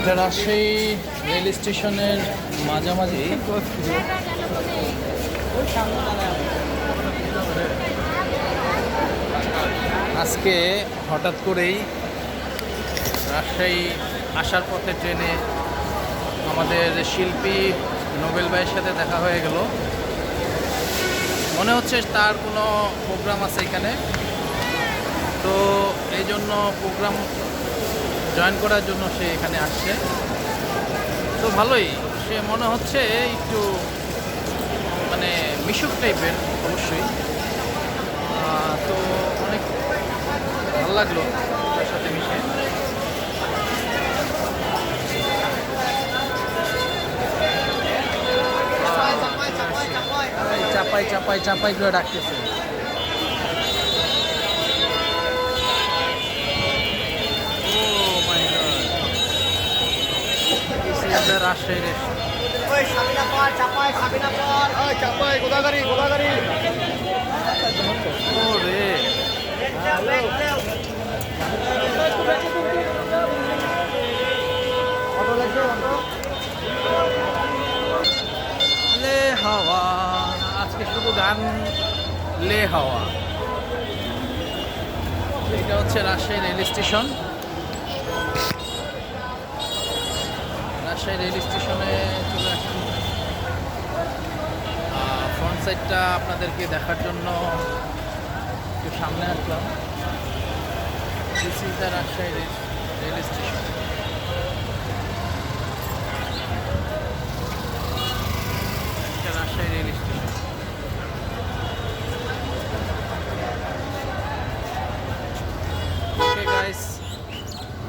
এটা রাজশাহী রেল স্টেশনের মাঝামাঝি। আজকে হঠাৎ করেই রাজশাহী আসার পথে ট্রেনে আমাদের শিল্পী নোবেল ভাইয়ের সাথে দেখা হয়ে গেল। মনে হচ্ছে তার কোনো প্রোগ্রাম আছে এখানে, তো এই জন্য প্রোগ্রাম জয়েন করার জন্য সে এখানে আসছে। তো ভালোই, সে মনে হচ্ছে একটু মানে মিশুক টাইপের অবশ্যই। তো অনেক ভালো লাগলো তার সাথে মিশে। চাপাই চাপাই চাপাই করে ডাকতেছে। রাজশাহীর লে হাওয়া, আজকে শুধু গান লে হাওয়া। এটা হচ্ছে Rajshahi rail station. Rajshahi rail স্টেশনে চলে আসছি। ফ্রন্ট সাইডটা আপনাদেরকে দেখার জন্য একটু সামনে আসলাম। This is the Rajshahi rail station. Rajshahi rail station. Okay guys,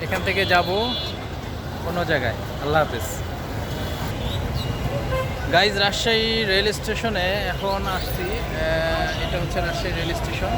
এখান থেকে যাব কোনো জায়গায়। আল্লাহ হাফেজ গাইজ। রাজশাহী রেল স্টেশনে এখন আসছি। এটা হচ্ছে রাজশাহী রেল স্টেশন।